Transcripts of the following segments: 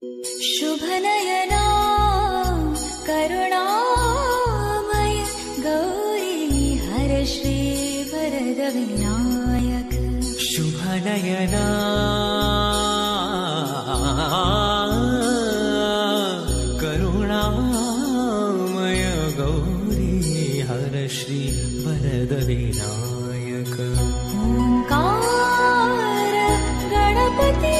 शुभनयना करुणामय गौरी हरश्री वरद विनायक। शुभनयना करुणामय गौरी हरश्री वरद विनायक। ओंकार गणपति।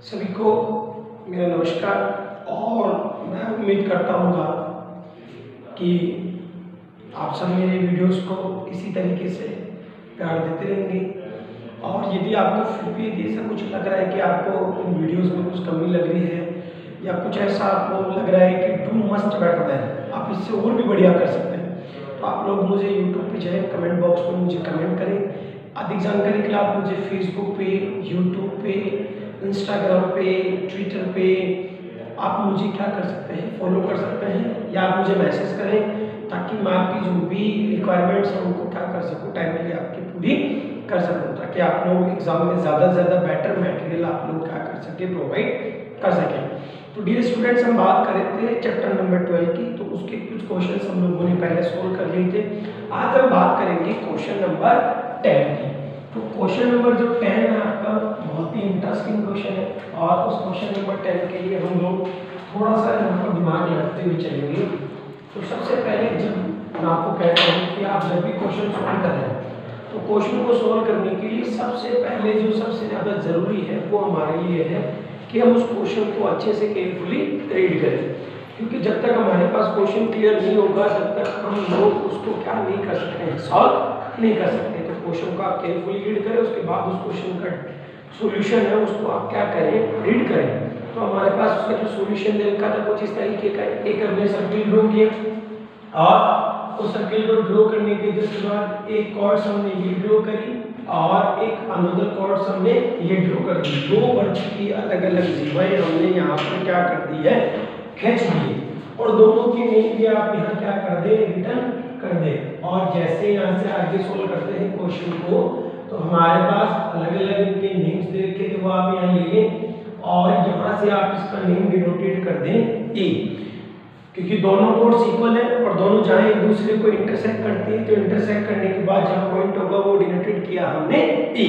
सभी को मेरा नमस्कार। और मैं उम्मीद करता हूँ कि आप सब मेरे वीडियोस को इसी तरीके से प्यार देते रहेंगे। और यदि आपको फिर भी यदि ऐसा कुछ लग रहा है कि आपको इन वीडियोस में कुछ कमी लग रही है या कुछ ऐसा आपको लग रहा है कि डू मस्ट बेटर देन, आप इससे और भी बढ़िया कर सकते हैं, तो आप लोग मुझे यूट्यूब पे जाए, कमेंट बॉक्स में मुझे कमेंट करें। अधिक जानकारी के लिए आप मुझे फेसबुक पे, यूट्यूब पे, इंस्टाग्राम पे, ट्विटर पे आप मुझे क्या कर सकते हैं, फॉलो कर सकते हैं या आप मुझे मैसेज करें, ताकि मैं आपकी जो भी रिक्वायरमेंट्स हैं उनको क्या कर सकूँ, टाइमली आपकी पूरी कर सकूँ, ताकि आप लोग एग्जाम में ज़्यादा से ज़्यादा बेटर मटेरियल आप लोग क्या कर सकें, प्रोवाइड कर सकें। तो डियर स्टूडेंट्स, हम बात कर रहे थे चैप्टर नंबर 12 की, तो उसके कुछ क्वेश्चन हम लोगों ने पहले सोल्व कर लिए थे। आज हम बात करेंगे क्वेश्चन नंबर 10 की। तो क्वेश्चन नंबर जो 10 है आपका बहुत ही इंटरेस्टिंग क्वेश्चन है, और उस क्वेश्चन नंबर 10 के लिए हम लोग थोड़ा सा यहाँ पर दिमाग लगाते हुए चलेंगे। तो सबसे पहले जब मैं आपको कहता हूँ कि आप जब भी क्वेश्चन सोल्व करें, तो क्वेश्चन को सोल्व करने के लिए सबसे पहले जो सबसे ज़्यादा ज़रूरी है वो हमारे लिए है कि हम उस क्वेश्चन को अच्छे से केयरफुली रीड करें। क्योंकि जब तक हमारे पास क्वेश्चन क्लियर नहीं होगा, जब तक हम लोग उसको क्या नहीं कर सकते हैं, सॉल्व नहीं कर सकते। तो क्वेश्चन को आप केयरफुली रीड करें, उसके बाद उस क्वेश्चन का सॉल्यूशन है उसको आप क्या करें, रीड करें। तो हमारे पास उसका जो सॉल्यूशन दे रखा था कुछ इस तरीके का, एक हमने सर्किल ड्रॉ किया और उस सर्किल को ड्रॉ करने के जस्ट बाद एक कॉर्ड्स हमने ये ड्रॉ करी और एक अनदर कॉर्ड्स हमने ये ड्रॉ कर दी। दो वर्ड की अलग अलग जीवाएं हमने यहाँ पर क्या कर दी है, खींच दी, और दोनों की नेम भी आप यहाँ क्या कर दे, रिटर्न कर दे। और जैसे यहाँ से आगे सोल्व करते हैं क्वेश्चन को, तो हमारे पास अलग अलग इनके नेम्स दे रखे थे, वो आप यहाँ ले लें और यहाँ से आप इसका नेम डिनोटेट कर दें ए, क्योंकि दोनों कोड्स इक्वल है और दोनों जहाँ एक दूसरे को इंटरसेक्ट करती है, तो इंटरसेक्ट करने के बाद जहाँ पॉइंट होगा वो डिनोटेट किया हमने ए।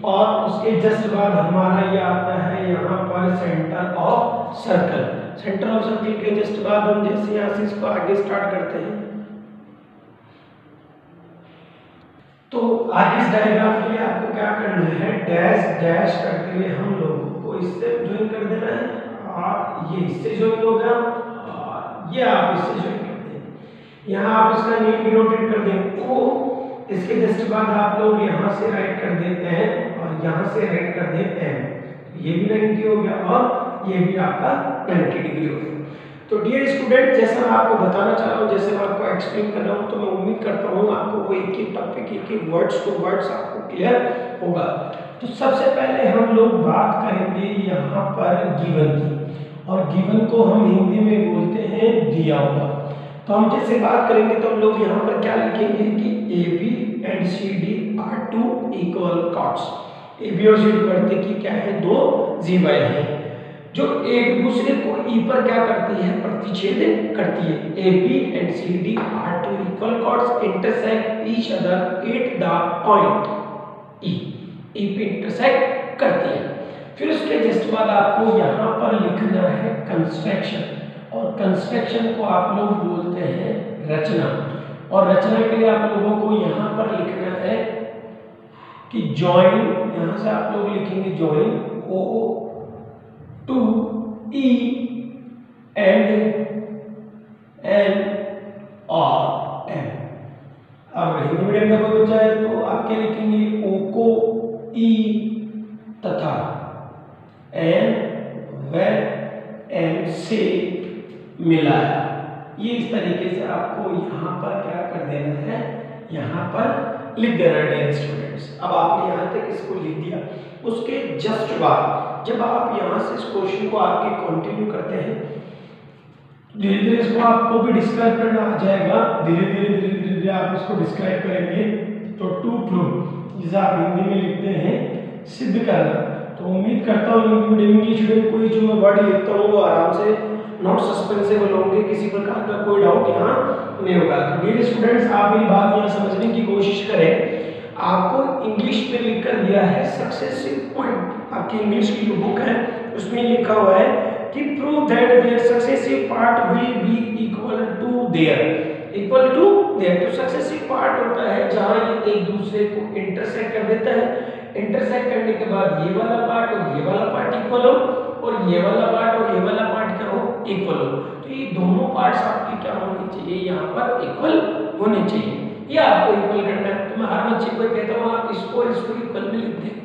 और उसके जस्ट बाद हमारा ये आता है यहाँ पर centre of circle. Centre of circle के जस्ट बाद हम जैसे यहाँ से इसको आगे स्टार्ट करते हैं, तो आगे इस डायग्राम के लिए आपको क्या करना है, डैश डैश करते हुए हम लोगों को इससे ज्वाइन कर देना है, और ये इससे ज्वाइन होगा और ये आप इससे ज्वाइन कर दें। यहाँ आप इसका नेम डिनोटेट कर दें ओ, इसके जस्ट बाद आप लोग यहाँ से राइट कर देते हैं और यहाँ से राइट कर देते हैं, ये भी 90 हो गया और ये भी आपका 90 डिग्री हो गया। तो डियर स्टूडेंट, जैसा मैं आपको बताना चाह रहा हूँ, जैसे मैं आपको एक्सप्लेन कर रहा हूँ, तो मैं उम्मीद करता हूँ आपको वो एक एक टॉपिक, एक एक वर्ड्स टू वर्ड्स आपको क्लियर होगा। तो सबसे पहले हम लोग बात करेंगे यहाँ पर गिवन की, और गिवन को हम हिंदी में बोलते हैं दिया हुआ। तो हम जैसे बात करेंगे तो हम लोग यहाँ पर क्या लिखेंगे कि A B and C D are two equal chords. A B और सी डी पढ़ते की क्या है, दो जीवाएं हैं जो एक दूसरे को ई पर क्या करती है, प्रतिच्छेद करती है। A B and C D are two equal chords intersect each other at the point E, E पे इंटरसेक्ट करती है। फिर उसके जस्ट बाद आपको यहाँ पर लिखना है कंस्ट्रक्शन, और कंस्ट्रक्शन को आप लोग बोलते हैं रचना। और रचना के लिए आप लोगों को यहाँ पर लिखना है कि जॉइन, यहाँ से आप लोग लिखेंगे join O to E and N और एम। अब हिंदी मीडियम का कोई बच्चा है तो आप क्या लिखेंगे, ओ को ई तथा एन व एम से मिलाया। ये इस तरीके से आपको यहाँ पर क्या कर देना यहाँ पर लिख देना डियर स्टूडेंट्स। अब आपने यहाँ तक इसको लिख दिया, उसके जस्ट बाद जब आप यहाँ से इस क्वेश्चन को आगे कंटिन्यू करते हैं, धीरे धीरे इसको आपको भी डिस्क्राइब करना आ जाएगा। धीरे धीरे आप इसको डिस्क्राइब करेंगे। तो टू प्रूव, जिसे आप हिंदी में लिखते हैं सिद्ध करना। तो उम्मीद करता हूँ इंग्लिश में कोई जो मैं वर्ड लिखता हूँ वो आराम से नॉट सस्पेंसेबल होंगे, किसी प्रकार का कोई डाउट यहाँ नहीं होगा। तो डियर स्टूडेंट्स, आप मेरी बात यहाँ समझने की कोशिश करें। आपको इंग्लिश में लिख कर दिया है सक्सेसिव पॉइंट, आपकी इंग्लिश की जो बुक है उसमें लिखा हुआ है कि prove that their successive part will be equal to their, equal to their. तो सक्सेसिव पार्ट होता है जहां ये एक दूसरे को इंटरसेक्ट कर देता है, इंटरसेक्ट करने के बाद ये वाला पार्ट और ये वाला पार्ट इक्वल हो, और ये वाला पार्ट और ये वाला पार्ट क्या हो, इक्वल हो। तो ये दोनों पार्ट्स आपके क्या होने चाहिए, यहाँ पर इक्वल होने चाहिए, ये आपको इक्वल करना है। तो मैं हर बच्चे को कहता हूँ आप इसको इक्वल में लिख दें।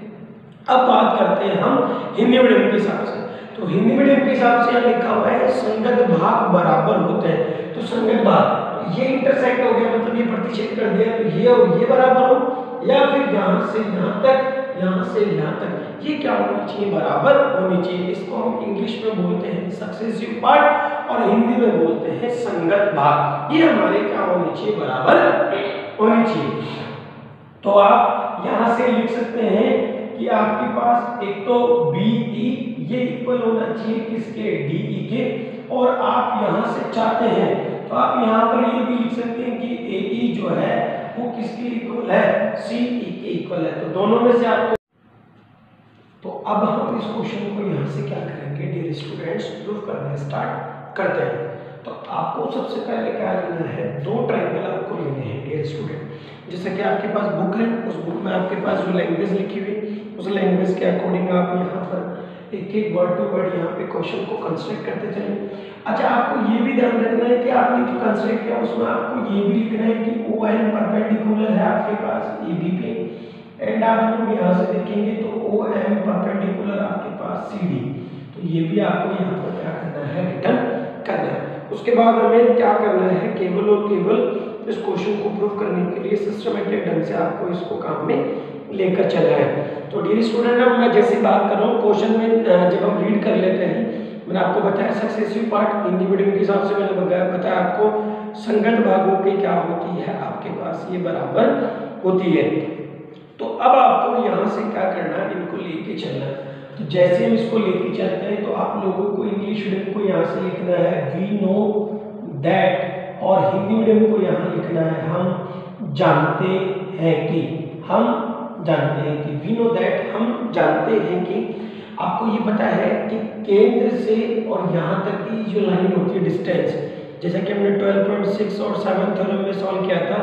अब बात करते हैं हम हिंदी मीडियम के हिसाब से। तो हिंदी मीडियम के हिसाब से यहाँ लिखा हुआ है संगत भाग बराबर होते हैं। तो संगत भाग, ये इंटरसेक्ट हो गया मतलब ये प्रतिच्छेद कर दिया, तो ये और ये बराबर हो, या फिर यहाँ से यहाँ तक, यहाँ से यहाँ तक, ये क्या होनी चाहिए, बराबर होनी चाहिए। इसको हम इंग्लिश में बोलते हैं सक्सेसिव पार्ट और हिंदी में बोलते हैं संगत भाग। ये हमारे क्या होने चाहिए, बराबर होनी चाहिए। तो आप यहाँ से लिख सकते हैं कि आपके पास एक तो BE ये इक्वल होना चाहिए किसके, DE के, और आप यहाँ से चाहते हैं तो आप यहाँ पर ये भी लिख सकते हैं कि AE जो है वो किसके इक्वल है, CE के इक्वल है। तो दोनों में से आपको, तो अब हम इस क्वेश्चन को यहाँ से क्या करेंगे डियर स्टूडेंट्स, प्रूव करना स्टार्ट करते हैं। तो आपको सबसे पहले क्या लेना है, दो ट्रायंगल आपको लेने हैं डियर स्टूडेंट। जैसे कि आपके पास बुक है, उस बुक में आपके पास जो लैंग्वेज लिखी हुई, उस लैंग्वेज के अकॉर्डिंग आप यहाँ पर एक एक वर्ड टू वर्ड यहाँ पे क्वेश्चन को कंस्ट्रक्ट करते चलें। अच्छा, आपको ये भी ध्यान रखना है कि आपने जो कंस्ट्रक्ट किया उसमें आपको ये भी लिखना है कि ON परपेंडिकुलर है आपके पास AB पे, एंड आप लोग यहाँ से देखेंगे तो OM परपेंडिकुलर आपके पास CD। तो ये भी आपको यहाँ पर क्या करना है, रिटर्न करना है। उसके बाद हमें क्या करना है, केवल और केवल इस क्वेश्चन को प्रूव करने के लिए सिस्टमेटिक ढंग से आपको इसको काम में लेकर चलना है। तो डियर स्टूडेंट, अब मैं जैसे बात कर रहा हूँ क्वेश्चन में जब हम रीड कर लेते हैं, मैंने आपको बताया सक्सेसिव पार्ट हिंदी मीडियम के हिसाब से मैंने बताया आपको संगत भागों की क्या होती है, आपके पास ये बराबर होती है। तो अब आपको यहाँ से क्या करना है, इनको लेके चलना है। तो जैसे हम इसको लेके चलते हैं तो आप लोगों को इंग्लिश मीडियम को यहाँ से लिखना है वी नो दैट, और हिंदी मीडियम को यहाँ लिखना है हम जानते हैं कि, हम जानते हैं कि, वी नो दैट हम जानते हैं कि। आपको ये पता है कि केंद्र से और यहाँ तक की जो लाइन होती है डिस्टेंस, जैसा कि हमने 12.6 और 7th थ्योरम में सॉल्व किया था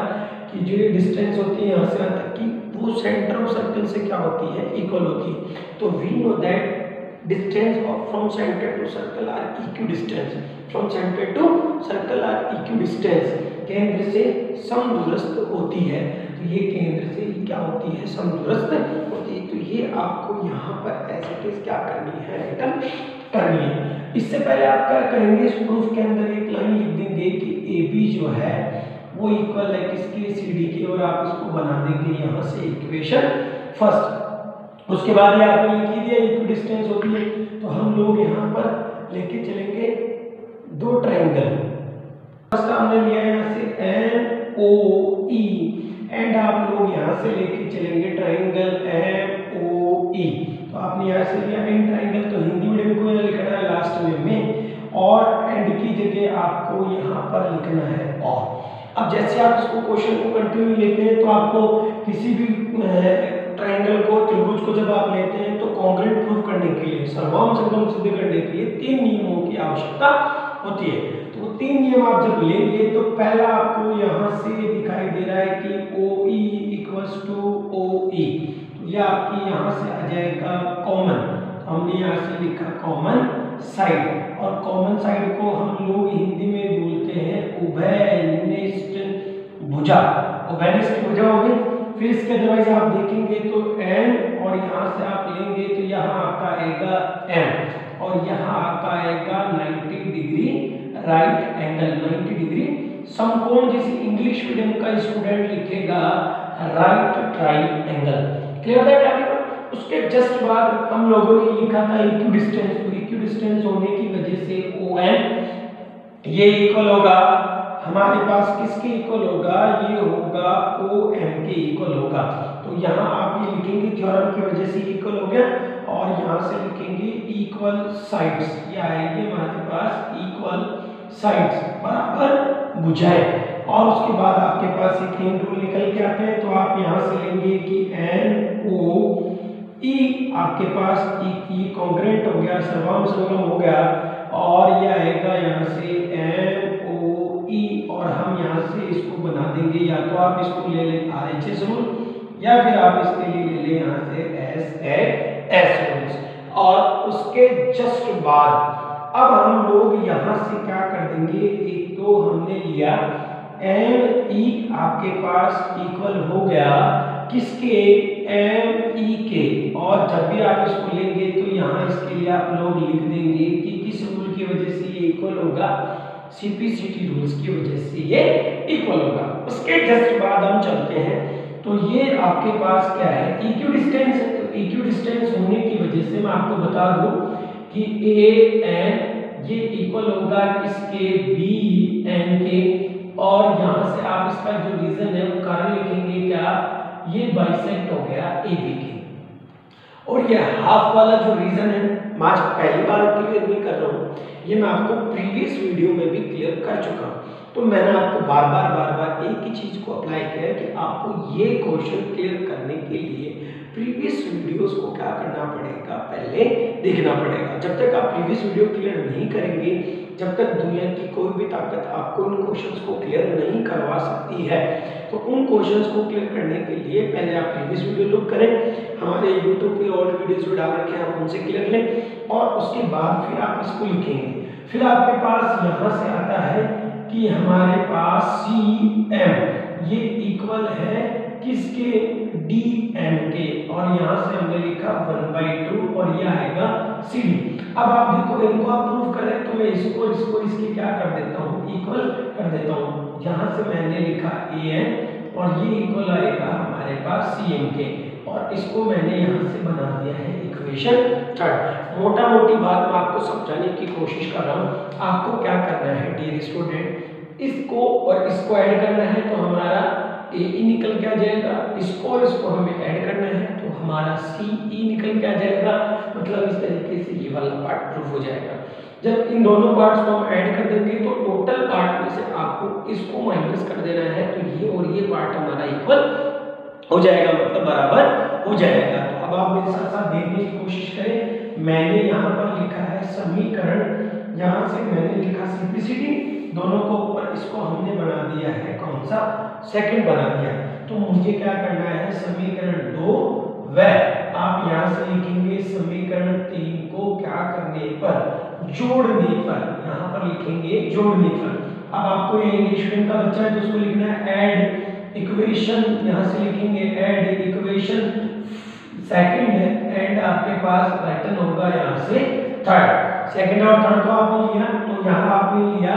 कि जो डिस्टेंस होती है यहाँ से यहाँ तक की, वो सेंटर ऑफ सर्कल से क्या होती है, इक्वल होती है। तो we know that distance from centre to circle are equidistance, from centre to circle are equidistance, केंद्र से समदूरस्थ होती है। तो ये केंद्र से क्या होती है, समदूरस्थ होती है। तो ये आपको यहाँ पर एज इट इज क्या करनी है, रिटर्न करनी है। इससे पहले आप क्या करेंगे, इस प्रूफ के अंदर एक लाइन लिख देंगे कि AB जो है वो इक्वल है किसके, CD के, और आप इसको बना देंगे यहाँ से इक्वेशन फर्स्ट। उसके बाद ये आपने लिख ही दिया इक्वी डिस्टेंस होती है। तो हम लोग यहाँ पर लेके चलेंगे दो ट्रायंगल। फर्स्ट हमने लिया यहाँ से MOE, एंड आप लोग यहाँ से लेके चलेंगे ट्रायंगल MOE। तो आपने यहाँ से लिया एंड ट्रायंगल, तो हिंदी मीडियम को यहाँ लिखना है लास्ट में, और एंड की जगह आपको यहाँ पर लिखना है और। अब जैसे आप इसको क्वेश्चन को कंटिन्यू लेते हैं तो आपको किसी भी ट्रायंगल को, त्रिभुज को जब आप लेते हैं तो कॉन्ग्रुएंट प्रूफ करने के लिए, सर्वम संगम सिद्ध करने के लिए 3 नियमों की आवश्यकता होती है। तो 3 नियम आप जब लेंगे तो पहला आपको यहाँ से दिखाई दे रहा है कि OE = OE, यह आपकी यहाँ से आ जाएगा कॉमन। हमने यहाँ से लिखा कॉमन साइड, और कॉमन साइड को हम लोग हिंदी में बोलते हैं उभयनिष्ठ भुजा, उभयनिष्ठ भुजा होगी। फिर इसके अदरवाइज आप देखेंगे तो M, और यहाँ से आप लेंगे तो यहाँ आपका आएगा M, और यहाँ आपका आएगा 90 डिग्री राइट एंगल, 90 डिग्री समकोण जिसे इंग्लिश मीडियम का स्टूडेंट लिखेगा right triangle. Clear that everyone. उसके जस्ट बाद हम लोगों ने लिखा था इक्वी डिस्टेंस। तो इक्वी डिस्टेंस होने की वजह से OM ये इक्वल होगा हमारे पास किसके इक्वल होगा, ये होगा OM के इक्वल होगा। तो यहाँ आप ये लिखेंगे थ्योरम की वजह से इक्वल हो गया, और यहाँ से लिखेंगे इक्वल साइड्स, ये आएंगे हमारे पास इक्वल साइड्स बराबर भुजाएं। और उसके बाद आपके पास एक चेन रूल निकल के आते हैं, तो आप यहाँ से लेंगे कि NOE आपके पास ये कॉन्ग्रेंट हो गया, सर्वाम सर्वम हो गया, और ये आएगा यहाँ से MOE, और हम यहाँ से इसको बना देंगे, या तो आप इसको ले लें RHS रूल, या फिर आप इसके लिए ले लें यहाँ से SAS रूल्स। और उसके जस्ट बाद अब हम लोग यहाँ से क्या कर देंगे, एक तो हमने लिया ME आपके पास इक्वल हो गया किसके, ME के, और जब भी आप इसको लेंगे तो यहाँ इसके लिए आप लोग लिख देंगे कि किस रूल की वजह से ये इक्वल होगा, CPCT रूल्स की वजह से ये इक्वल होगा। उसके जस्ट बाद हम चलते हैं, तो ये आपके पास क्या है, इक्वी डिस्टेंस है। तो इक्वी डिस्टेंस होने की वजह से मैं आपको बता दूं कि AN ये इक्वल होगा किसके, BN के, और यहाँ से आप इसका जो रीजन है वो कारण लिखेंगे क्या, ये बाइसेक्ट हो गया AB के। और ये हाफ वाला जो रीजन है मैं आज पहली बार क्लियर नहीं कर रहा हूँ, ये मैं आपको प्रीवियस वीडियो में भी क्लियर कर चुका हूँ। तो मैंने आपको बार बार एक ही चीज को अप्लाई किया है कि आपको ये क्वेश्चन क्लियर करने के लिए प्रीवियस वीडियोस को क्या करना पड़ेगा, पहले देखना पड़ेगा। जब तक आप प्रीवियस वीडियो क्लियर नहीं करेंगे, जब तक दुनिया की कोई भी ताकत आपको उन क्वेश्चंस को क्लियर नहीं करवा सकती है, तो उन क्वेश्चंस को क्लियर करने के लिए पहले आप प्रीवियस वीडियो लुक करें, हमारे YouTube पे और वीडियोस जो डाल रखे हैं आप उनसे क्लियर लें, और उसके बाद फिर आप इसको लिखेंगे। फिर आपके पास यहाँ से आता है कि हमारे पास CM ये इक्वल है किसके, DM के, और यहाँ से हमने लिखा 1/2, और ये आएगा CD। अब आप देखो इनको आप प्रूफ करें, तो मैं इसको इसके क्या कर देता हूँ, इक्वल कर देता हूँ। यहाँ से मैंने लिखा AN, और ये इक्वल आएगा हमारे पास CM के, और इसको मैंने यहाँ से बना दिया है इक्वेशन 3। मोटा मोटी बात मैं आपको समझाने की कोशिश कर रहा हूँ। आपको क्या करना है डियर स्टूडेंट, इसको और इसको ऐड करना है, तो हमारा AE निकल के आ जाएगा, इसको और इसको हमें ऐड करना है, तो हमारा CE निकल के आ जाएगा। मतलब इस तरीके से ये वाला पार्ट प्रूफ हो जाएगा। जब इन दोनों पार्ट्स को हम ऐड कर देंगे, तो टोटल पार्ट में से आपको इसको माइनस कर देना है, तो ये और ये पार्ट हमारा इक्वल हो जाएगा, मतलब बराबर हो जाएगा। तो अब आप मेरे साथ साथ देखने की कोशिश करें। मैंने यहाँ पर लिखा है समीकरण, यहाँ से मैंने लिखा सिंप्लिसिटी, दोनों को ऊपर इसको हमने बना दिया है कौन सा, सेकंड बना दिया। तो मुझे क्या करना है, समीकरण 2 व आप यहाँ से लिखेंगे समीकरण 3 को क्या करने पर, जोड़ने पर, यहाँ पर लिखेंगे जोड़ने पर। अब आपको ये इंग्लिश मीडियम का बच्चा है तो उसको लिखना है ऐड इक्वेशन, यहाँ से लिखेंगे ऐड इक्वेशन सेकंड है, एंड आपके पास पैटर्न होगा यहाँ से थर्ड। सेकंड और थर्ड को आपने लिया, तो यहाँ आपने लिया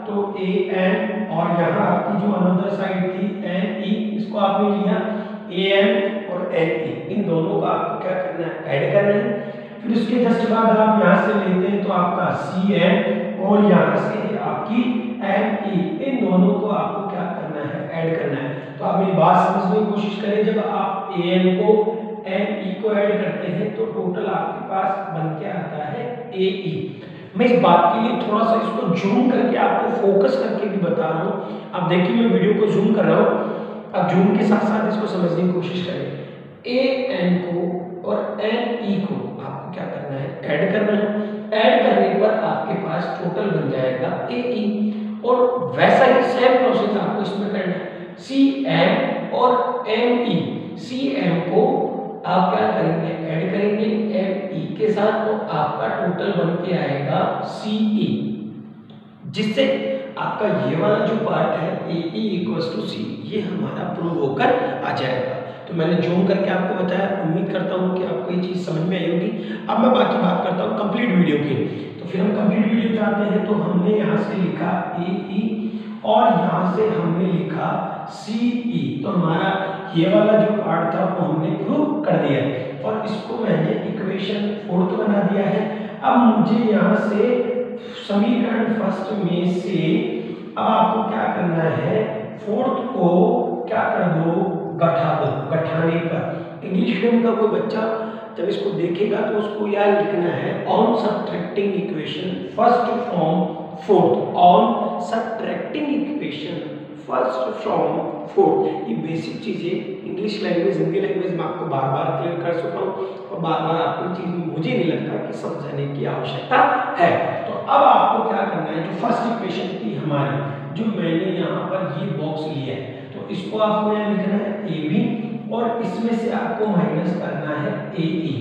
तो AN, और यहाँ आपकी जो अनदर साइड थी NE, इसको आपने लिया AN और NE, इन दोनों का आपको क्या करना है, ऐड करना है। फिर उसके जस्ट बाद आप यहाँ से लेते हैं तो आपका CN, और यहाँ से आपकी NE, इन दोनों को आपको क्या करना है, ऐड करना है। तो आप मेरी बात समझने की कोशिश करें, जब आप AN को NE को ऐड करते हैं तो टोटल आपके पास बन के आता है AE। मैं इस बात के लिए थोड़ा सा इसको जूम करके आपको फोकस करके भी बता रहा हूँ। अब देखिए मैं वीडियो को जूम कर रहा हूँ, अब जूम के साथ साथ इसको समझने की कोशिश करें। AN को और NE को आपको क्या करना है, ऐड करना है। ऐड करने पर आपके पास टोटल बन जाएगा AE, और वैसा ही सेम प्रोसेस आपको इसमें करना है। CM और ME, CM को आप क्या करेंगे, ऐड करेंगे ME के साथ, तो आपका टोटल बन के आएगा CE, जिससे आपका ये वाला जो पार्ट है AE = C, ये हमारा प्रूव होकर आ जाएगा। तो मैंने जूम करके आपको बताया, उम्मीद करता हूँ कि आपको ये चीज़ समझ में आई होगी। अब मैं बाकी बात करता हूँ कंप्लीट वीडियो की। तो फिर हम कंप्लीट वीडियो पे आते हैं, तो हमने यहाँ से लिखा AE, और यहाँ से हमने लिखा CE। तो हमारा ये वाला जो पार्ट था वो हमने प्रूव कर दिया है और इसको मैंने इक्वेशन 4 बना दिया है। अब मुझे यहाँ से समीकरण फर्स्ट में से अब आपको क्या करना है, फोर्थ को क्या कर दो, गठा दो। गठाने पर इंग्लिश मीडियम का कोई बच्चा जब इसको देखेगा तो उसको यह लिखना है on subtracting equation first from fourth, on subtracting equation first from fourth. ये बेसिक चीजें इंग्लिश लैंग्वेज हिंदी लैंग्वेज में आपको बार बार क्लियर कर चुका हूँ और बार बार आपको चीज मुझे नहीं लगता कि समझाने की आवश्यकता है। तो अब आपको क्या करना है, जो फर्स्ट इक्वेशन थी हमारी, जो मैंने यहाँ पर ये बॉक्स लिया है, तो इसको आपको यहाँ लिखना है AB और इसमें से आपको माइनस करना है AE।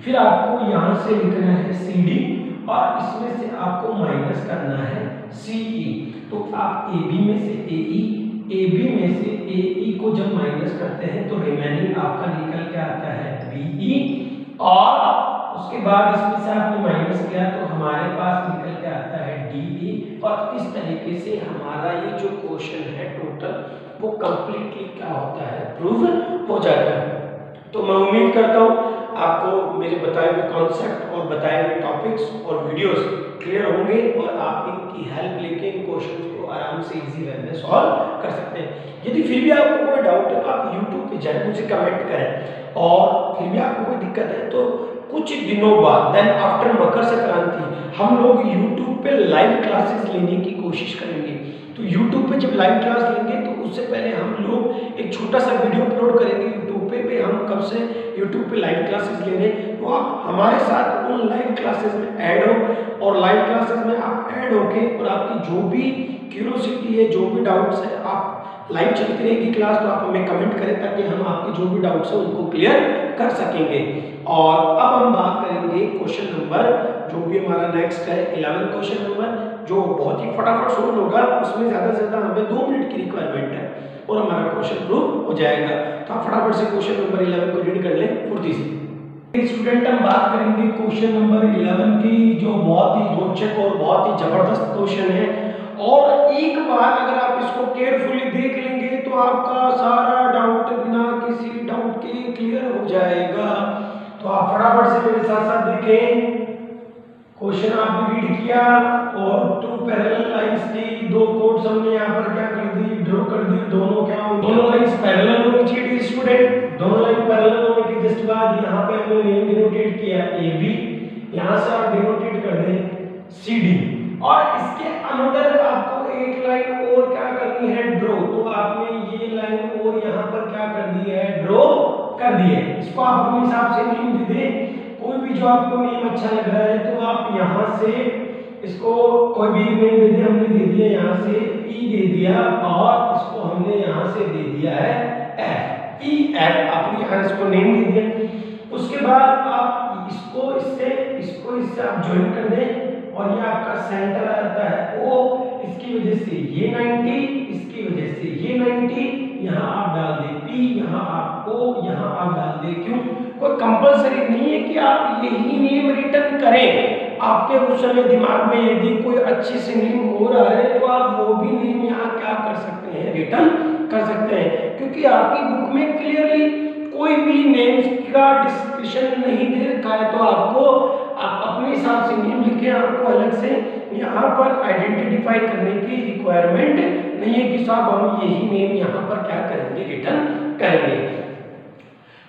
फिर आपको यहाँ से लिखना है CD और इसमें से आपको माइनस करना है CE। तो आप AB में से AE, AB में से AE को जब माइनस करते हैं तो रिमेनिंग आपका निकल के आता है BE और उसके बाद इसमें से आपने माइनस किया तो हमारे पास निकल के आता है DE। और इस तरीके से हमारा ये जो क्वेश्चन है टोटल वो कंप्लीटली क्या होता है, प्रूव हो जाता है। तो मैं उम्मीद करता हूँ आपको मेरे बताए हुए कॉन्सेप्ट और बताए हुए टॉपिक्स और वीडियोस क्लियर होंगे और आप इनकी हेल्प लेके इन क्वेश्चंस को आराम से इजी वे में सॉल्व कर सकते हैं। यदि फिर भी आपको कोई डाउट है तो आप YouTube पे जाएं, मुझे कमेंट करें और फिर भी आपको कोई दिक्कत है तो कुछ दिनों बाद देन आफ्टर मकर संक्रांति हम लोग YouTube पे लाइव क्लासेस लेने की कोशिश करेंगे। तो YouTube पे जब लाइव क्लास लेंगे तो उससे पहले हम लोग एक छोटा सा वीडियो अपलोड करेंगे YouTube पे हम कब से YouTube पे लाइव क्लासेस ले रहे हैं। तो आप हमारे साथ उन लाइव क्लासेस में ऐड हो और लाइव क्लासेस में आप ऐड होके और आपकी जो भी क्यूरियोसिटी है, जो भी डाउट्स है, आप लाइव चलती रहेगी क्लास तो आप हमें कमेंट करें ताकि हम आपके जो भी डाउट्स है उनको क्लियर कर सकेंगे। और अब हम बात करेंगे क्वेश्चन नंबर जो भी हमारा नेक्स्ट है 11 क्वेश्चन नंबर, जो बहुत ही फटाफट सोल्व होगा। उसमें ज़्यादा से ज़्यादा हमें 2 मिनट की रिक्वायरमेंट है और हमारा क्वेश्चन प्रूव हो जाएगा। तो आप फटाफट से क्वेश्चन नंबर 11 को रीड कर लें फुर्ती से। स्टूडेंट हम बात करेंगे क्वेश्चन नंबर 11 की, जो बहुत ही रोचक और बहुत ही जबरदस्त क्वेश्चन है और एक बार अगर आप इसको केयरफुली देख लेंगे तो आपका सारा डाउट बिना किसी डाउट के क्लियर हो जाएगा। तो आप फटाफट से मेरे साथ साथ देखें। क्वेश्चन आपने रीड किया और 2 पैरेलल लाइंस की 2 कोड्स हमने यहाँ पर क्या कर दी, ड्रॉ कर दी। दोनों क्या होंगे, दोनों लाइंस पैरेलल होनी चाहिए स्टूडेंट। दोनों लाइन पैरेलल होने के जस्ट बाद यहाँ पे हमने नेम डिनोटेट किया AB, यहाँ से आप डिनोटेट कर दें CD और इसके अंदर आपको एक लाइन और क्या करनी है, ड्रॉ। तो आपने ये लाइन और यहाँ पर क्या कर दी है, ड्रॉ कर दी है। इसको आप अपने हिसाब से नेम दे दें, कोई भी जो आपको नेम अच्छा लग रहा है तो आप यहाँ से इसको कोई भी नेम दे दिया। हमने दे दिया यहाँ से E दे दिया और इसको हमने यहाँ से दे दिया है F, EF आपने यहाँ इसको नेम दे दिया। उसके बाद आप इसको इससे आप ज्वाइन कर दें और ये आपका सेंटर आता है O, इसकी वजह से ये 90, इसकी वजह से ये 90, यहाँ आप डाल दें P, यहाँ आप O, यहाँ आप डाल दें Q। कोई कंपलसरी नहीं है कि आप यही नेम रिटर्न करें। आपके उस समय दिमाग में यदि कोई अच्छे से नेम हो रहा है तो आप वो भी नेम यहाँ क्या कर सकते हैं, रिटर्न कर सकते हैं, क्योंकि आपकी बुक में क्लियरली कोई भी नेम्स का डिस्क्रिप्शन नहीं दे रखा है। तो आपको आप अपने हिसाब से नेम लिखें, आपको अलग से यहाँ पर आइडेंटिफाई करने की रिक्वायरमेंट नहीं है कि साहब हम यही नेम यहाँ पर क्या करेंगे, रिटर्न करेंगे।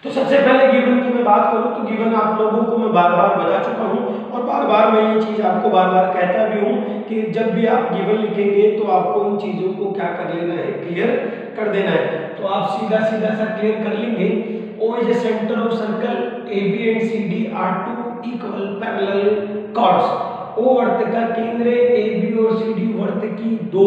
तो सबसे पहले गिवन की मैं बात करूँ तो गिवन आप लोगों को मैं बार बार बता चुका हूँ और बार बार मैं ये चीज़ आपको बार बार कहता भी हूँ कि जब भी आप गिवन लिखेंगे तो आपको इन चीज़ों को क्या कर लेना है, क्लियर कर देना है। तो आप सीधा सा क्लियर कर लेंगे। O is a center of circle, AB and CD are 2 equal parallel chords। O वर्त का केंद्र है, AB और CD वर्त की 2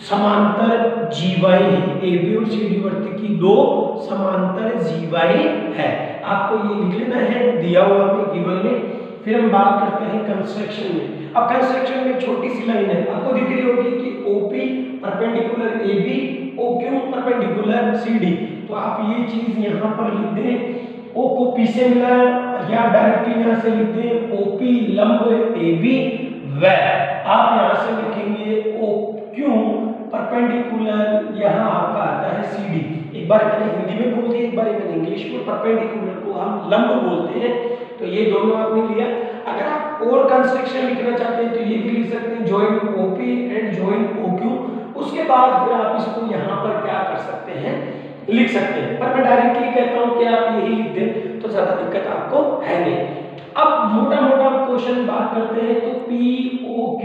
समांतर जीवाएं हैं। AB और CD वर्त की 2 समांतर जीवाएं है। आपको ये लिख लेना है दिया हुआ में गिवन में। फिर हम बात करते हैं कंस्ट्रक्शन में। अब कंस्ट्रक्शन में छोटी सी लाइन है, आपको दिख रही होगी कि OP perpendicular AB, OQ perpendicular CD। तो आप ये चीज यहाँ पर लिख दें, O को P से मिला या डायरेक्टली यहाँ से लिख दें OP लंब AB व आप यहाँ से लिखेंगे OQ परपेंडिकुलर यहाँ आपका आता है CD। एक बार मैंने हिंदी में बोल दिया, एक बार मैंने इंग्लिश में। परपेंडिकुलर को हम लंब बोलते हैं, तो ये दोनों आपने लिया। अगर आप और कंस्ट्रक्शन लिखना चाहते हैं तो ये भी लिख सकते हैं, join OP and join OQ। उसके बाद फिर आप इसको यहाँ पर क्या कर सकते हैं, लिख सकते हैं। पर मैं डायरेक्टली कहता हूँ कि आप यही लिख दें तो ज्यादा दिक्कत आपको है नहीं। अब मोटा मोटा क्वेश्चन बात करते हैं, तो POQ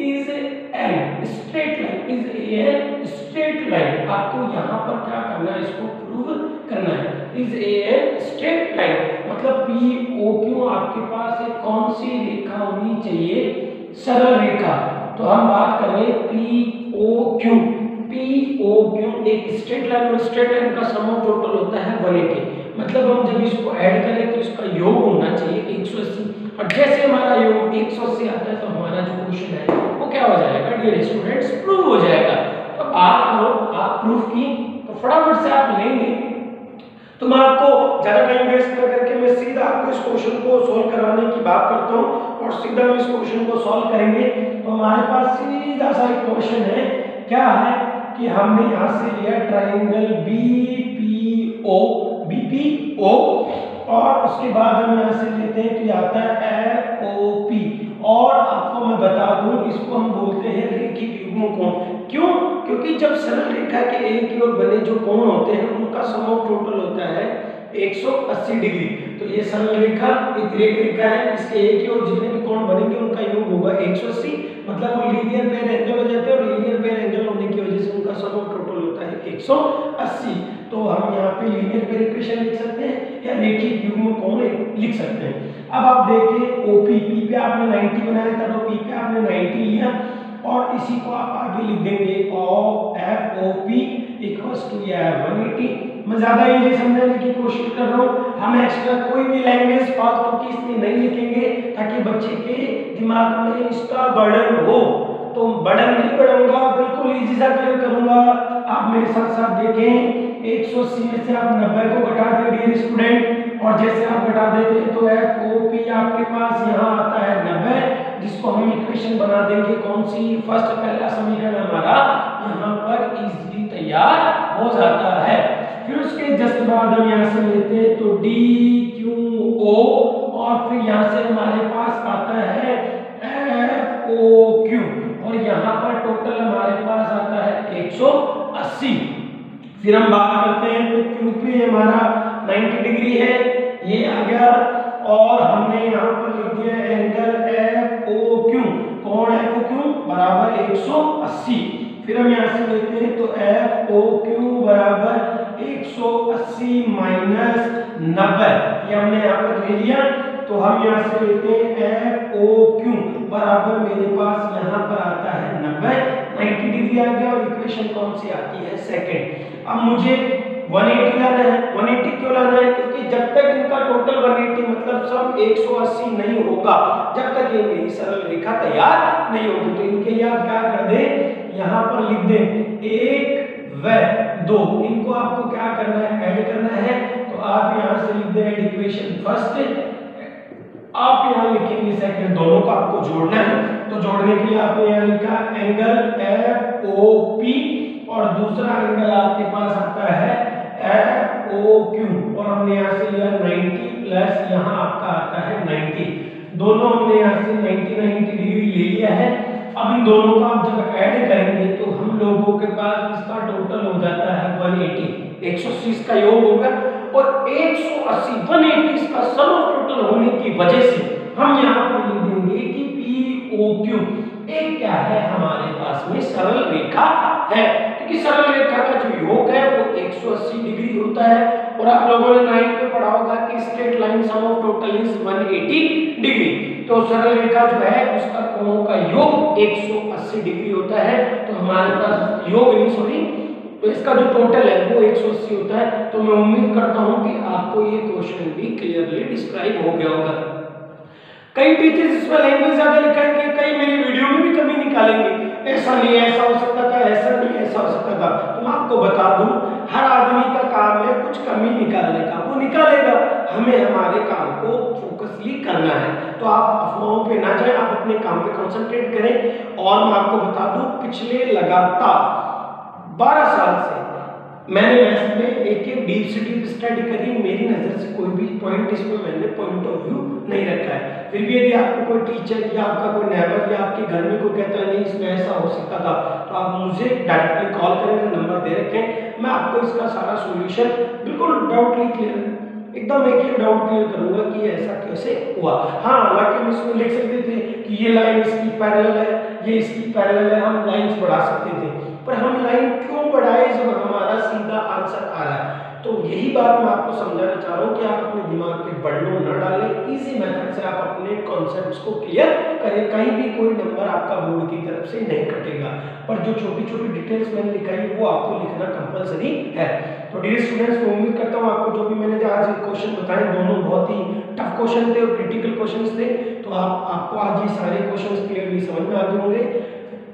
is an straight line, is an straight line. आपको यहाँ पर क्या करना है, इसको प्रूव करना है। इज एन स्ट्रेट लाइन मतलब POQ आपके पास एक कौन सी रेखा होनी चाहिए, सरल रेखा। तो हम बात करें POQ एक स्ट्रेट लाइन, और स्ट्रेट लाइन का सम ऑफ टोटल होता है 180। मतलब हम जब इसको ऐड करें तो इसका योग होना चाहिए 180, और जैसे हमारा योग 180 आता है तो हमारा जो क्वेश्चन है वो क्या हो जाएगा डियर स्टूडेंट्स, प्रूव हो जाएगा। तो आप करो, आप प्रूफ की तो फटाफट से आप लेंगे। तो मैं आपको ज्यादा टाइम वेस्ट न करके मैं सीधा आपको इस क्वेश्चन को सॉल्व करवाने की बात करता हूँ, और सीधा हम इस क्वेश्चन को सॉल्व करेंगे। तो हमारे पास सीधा सा एक क्वेश्चन है, क्या है कि हमने यहाँ से लिया ट्राइंगल BPO, और उसके बाद हम यहाँ से लेते हैं तो आता है FOP। और आपको मैं बता दूं, इसको हम बोलते हैं रेखिक युग्म कोण। क्यों? क्योंकि जब सरल रेखा के एक की ओर बने जो कोण होते हैं उनका सम ऑफ टोटल होता है 180 डिग्री। तो ये सरल रेखा एक रेखा है, इसके एक की ओर जितने भी कोण बनेंगे उनका योग होगा 180। मतलब वो लीनियर पेयर एंगल हो जाते हैं, और लीनियर पेयर एंगल होने की वजह से उनका सम ऑफ टोटल होता है 180। तो हम यहाँ पे लीनियर पेयर इक्वेशन लिख सकते हैं या रेखिक युग्म कोण लिख सकते हैं। अब आप देखिए OP, P पे आपने 90 बनाया था तो P पे आपने 90 लिया, और इसी को आप आगे लिख देंगे FOP इक्वल्स टू 180। मैं ज्यादा इजी समझाने की कोशिश कर रहा हूँ, हम एक्स्ट्रा कोई भी लैंग्वेज फालतू की इसमें नहीं लिखेंगे ताकि बच्चे के दिमाग में इसका बर्डन हो। तो बर्डन नहीं बढ़ाऊंगा, बिल्कुल इजी सा क्लियर करूंगा। आप मेरे साथ साथ देखें, 180 में से आप 90 को घटा दें डियर स्टूडेंट, और जैसे आप घटा देते हैं तो FOP आपके पास यहाँ आता है 90, जिसको हम इक्वेशन बना देंगे कौन सी, फर्स्ट पहला समीकरण हमारा यहाँ पर इजीली तैयार हो जाता है। फिर उसके जस्ट बाद हम यहाँ से लेते हैं तो DQO, और फिर यहाँ से हमारे पास आता है FOQ, और यहाँ पर टोटल हमारे पास आता है 180। फिर हम बात करते हैं तो QP हमारा 90 डिग्री है, ये आ गया, और हमने यहाँ पर लिख दिया एंगल FOQ, कोण FOQ बराबर 180। फिर हम यहाँ से लेते हैं तो FOQ बराबर 180 माइनस 90, ये हमने यहाँ पर ले लिया। तो हम यहाँ से लेते हैं FOQ बराबर मेरे पास यहाँ पर आता है 90 डिग्री आ गया, और इक्वेशन कौन सी आती है, सेकंड। अब मुझे 180 लाना है। 180 क्यों लाना है? क्योंकि जब तक इनका टोटल 180 मतलब सब 180 नहीं होगा, जब तक ये मेरी सरल रेखा तैयार नहीं होगी। तो इनके लिए आप क्या कर दें, यहाँ पर लिख दें 1 व 2, इनको आपको क्या करना है, ऐड करना है। तो आप यहाँ से लिख दें इक्वेशन फर्स्ट, आप यहाँ लिखेंगे सेकंड, दोनों को आपको जोड़ना है। तो जोड़ने के लिए आपने यहाँ लिखा एंगल FOP, और दूसरा एंगल आपके पास आता है FOQ, और हमने यहाँ से लिया 90 प्लस यहाँ आपका आता है 90, दोनों हमने यहाँ से 90 डिग्री ले लिया है। अब इन दोनों को आप जब ऐड करेंगे तो हम लोगों के पास इसका टोटल हो जाता है 180, 180 का योग होगा, और 180 180 इसका सम ऑफ टोटल होने की वजह से हम यहाँ पर लिख देंगे कि POQ एक क्या है, हमारे पास में सरल रेखा है। क्योंकि सरल रेखा का जो योग है वो 180 डिग्री होता है, और आप लोगों ने 9 में पढ़ा होगा कि straight line sum of total is 180 degree. तो सरल रेखा जो है उसका कोणों का योग 180 डिग्री होता है। तो हमारे पास योग नहीं, सॉरी, तो इसका जो टोटल है वो 180 होता है। तो मैं उम्मीद करता हूं कि आपको ये क्वेश्चन भी क्लियरली डिस्क्राइब हो गया होगा। कई टीचर्स इसमें लैंग्वेज ज्यादा लिखाएंगे, कई मेरी वीडियो में भी कमी निकालेंगे, ऐसा नहीं ऐसा हो सकता था, ऐसा नहीं ऐसा हो सकता था। तो मैं आपको बता दूं, हर आदमी का काम है कुछ कमी निकालने का, वो निकालेगा, हमें हमारे काम को फोकसली करना है। तो आप अफवाहों पे ना जाएं, आप अपने काम पे कंसंट्रेट करें। और मैं आपको बता दूं, पिछले लगातार 12 साल से मैंने मैथ्स में एक डीप से डीप स्टडी करी, मेरी नज़र से कोई भी पॉइंट इसमें मैंने पॉइंट ऑफ व्यू नहीं रखा है। फिर भी यदि आपको कोई टीचर या आपका कोई नेबर या आपके घर में कोई कहता है नहीं इसमें ऐसा हो सकता था, तो आप मुझे डायरेक्टली कॉल करें, मेरे नंबर दे रखे हैं, मैं आपको इसका सारा सोल्यूशन बिल्कुल डाउटली क्लियर एकदम एक डाउट क्लियर करूंगा कि ऐसा कैसे हुआ। हाँ, हालांकि हम इसमें लिख सकते थे कि ये लाइन इसकी पैरेलल है, ये इसकी पैरेलल है, हम लाइंस बढ़ा सकते थे, पर हम लाइन क्यों बढ़ाए जब हमारा सीधा आंसर आ रहा है। तो यही बात मैं आपको समझाना चाह रहा हूँ कि आप अपने दिमाग पे बर्डन न डालें, इजी मेथड से आप अपने कॉन्सेप्ट्स को क्लियर करें। कहीं भी कोई नंबर आपका बोर्ड की तरफ से नहीं कटेगा, पर जो छोटी छोटी डिटेल्स मैंने लिखाई वो आपको लिखना कंपलसरी है। तो डियर स्टूडेंट्स, मैं उम्मीद करता हूँ आपको जो भी मैंने आज क्वेश्चन बताए दोनों बहुत ही टफ क्वेश्चन थे और क्रिटिकल क्वेश्चन थे, तो आपको आज ये सारे क्वेश्चन क्लियरली समझ में आ गए होंगे।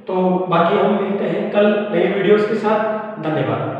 तो बाकी हम मिलते हैं कल नए वीडियोस के साथ। धन्यवाद।